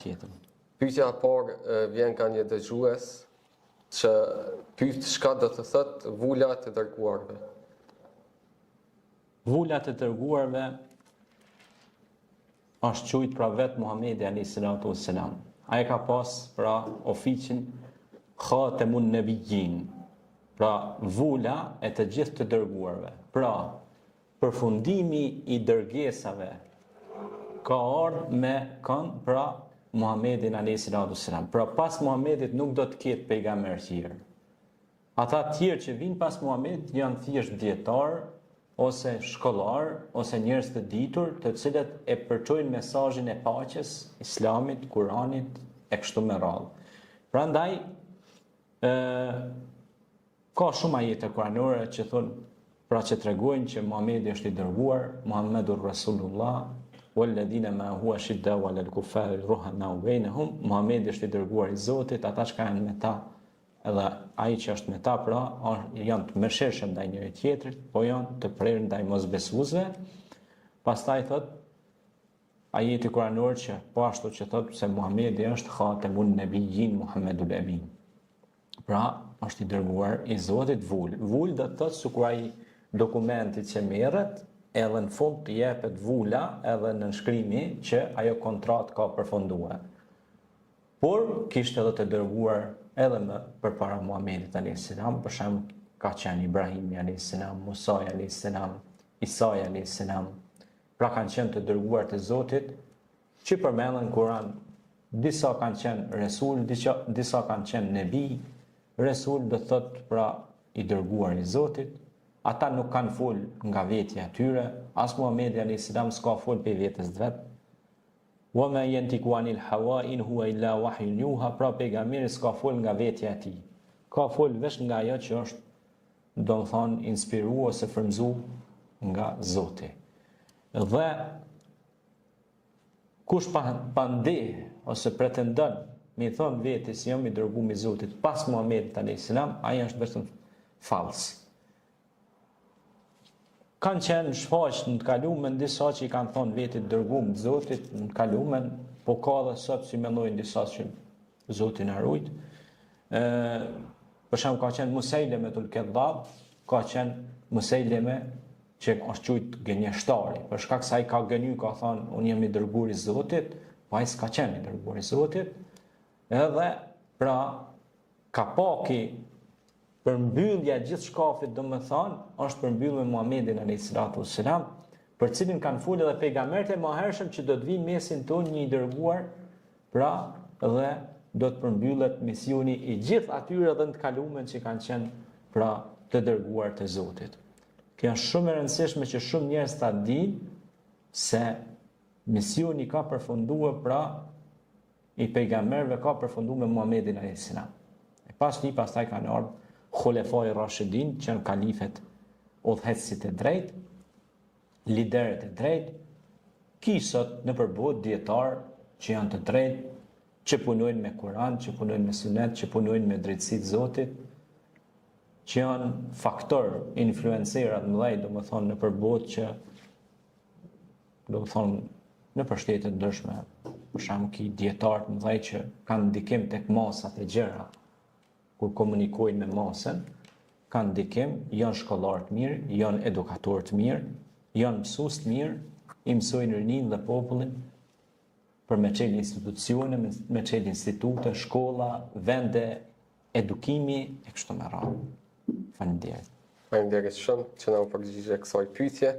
tjetër. Pyetja e parë vjen nga një dëgjues që pyet çka do të thotë vula të dërguarve. Vula të dërguarve është quajtur pra vetë Muhamedi alayhis salatu wassalam. Ai ka pas pra oficin Khatamun Nabiyyin. Pra vula e të gjithë të dërguarve. Pra përfundimi i dërgesave ka ardhur me kënd pra Muhamedin alayhis salatu wassalam. Pra pas Muhamedit nuk do të ketë pejgamber tjerë. Ata tjerë që vinë pas Muhamedit janë thjesht dietar ose shkollar ose njerëz të ditur, të cilët e përçojnë mesazhin e paqes, Islamit, Kuranit e kështu me radhë. Prandaj ka shumë ajete kuranore që thonë, pra që tregojnë që Muhamedi është i dërguar, Muhammedur Rasulullah, walladhina ma huwa shiddau 'alal kuffari ruhamau bainahum. Muhamedi është i dërguar i Zotit, ata që janë me ta, edhe ai që është me ta, pra janë të mëshirshëm ndaj njëri tjetrit, po janë të prerë ndaj mosbesuesve. Pastaj thot ajeti kuranor që po ashtu që thot se Muhamedi është Khatamun Nabiyyin Muhammedul Amin. Pra është i dërguar i Zotit vul. Vul do të thotë sikur ai dokumenti që merret, edhe në fund të jepet vula edhe në nënshkrimi që ajo kontratë ka përfunduar. Por kishte edhe të dërguar edhe më përpara Muhamedit alayhis salam, për shembull ka qenë Ibrahimi alayhis salam, Musa alayhis salam, Isa alayhis salam. Pra kanë qenë të dërguar të Zotit që përmenden në Kur'an. Disa kanë qenë resul, disa kanë qenë nebi. Resul do thotë pra i dërguar i Zotit. Ata nuk kanë fol nga vetja e tyre, as Muhamedi alayhis salam s'ka fol pe vetes vet. Wa ma yantiqu anil hawa in huwa illa wahyun yuha, pra pejgamberi s'ka fol nga vetja e tij. Ka fol vetëm nga ajo që është, do të thonë, inspiruar ose frymzuar nga Zoti. Dhe kush pa ndeh ose pretendon me thon vetes se jam i dërguar i Zotit pas Muhamedit alayhis salam, ai është vetëm fals. Kanë qenë shfaqë në të kalumen disa që i kanë thonë vetit dërguar të Zotit në kalumen, po ka dhe sot si mendojnë disa që Zotin arrujt. Për shembull ka qenë Musaileme tul Kedhab, ka qenë Musaileme që është quajtur gënjeshtari, për shkak se ai ka gënyu, ka thonë unë jam i dërguar i Zotit, po ai s'ka qenë i dërguar i Zotit. Edhe pra ka paki përmbyllja gjithë shkafit, do më thonë, është përmbyllë me Muhamedin alayhis salatu wassalam, për cilin kanë folë edhe pejgamberët e mëhershëm që do të vinë mesin tonë një i dërguar, pra dhe do të përmbyllet misioni i gjithë atyre dhe në të kalumen që kanë qenë pra të dërguar të Zotit. Kjo është shumë e rëndësishme që shumë njerëz ta dinë se misioni ka përfunduar pra i pejgamberëve ka përfunduar me Muhamedin alayhis salam. E pastaj kanë ardhur Khulefai Rashidin, që janë kalifet, udhëheqësit e drejtë, liderët e drejtë, kisot në përbot dietar që janë të drejtë, që punojnë me Kur'an, që punojnë me Sunet, që punojnë me drejtësitë e Zotit, që janë faktor influencerat mëdhej, do më thonë në përbot që, do më thonë në shtete ndryshme, për shembull ki dietarë mëdhej që kanë ndikim tek masat e gjera, kur komunikojnë me masën, kanë ndikim, janë shkollar të mirë, janë edukator të mirë, janë mësues të mirë, i mësojnë rinin dhe popullin për me çelë institucione, me çelë institute, shkolla, vende, edukimi e kështu me radhë. Faleminderit. Faleminderit shumë që na u përgjigje kësaj pyetje.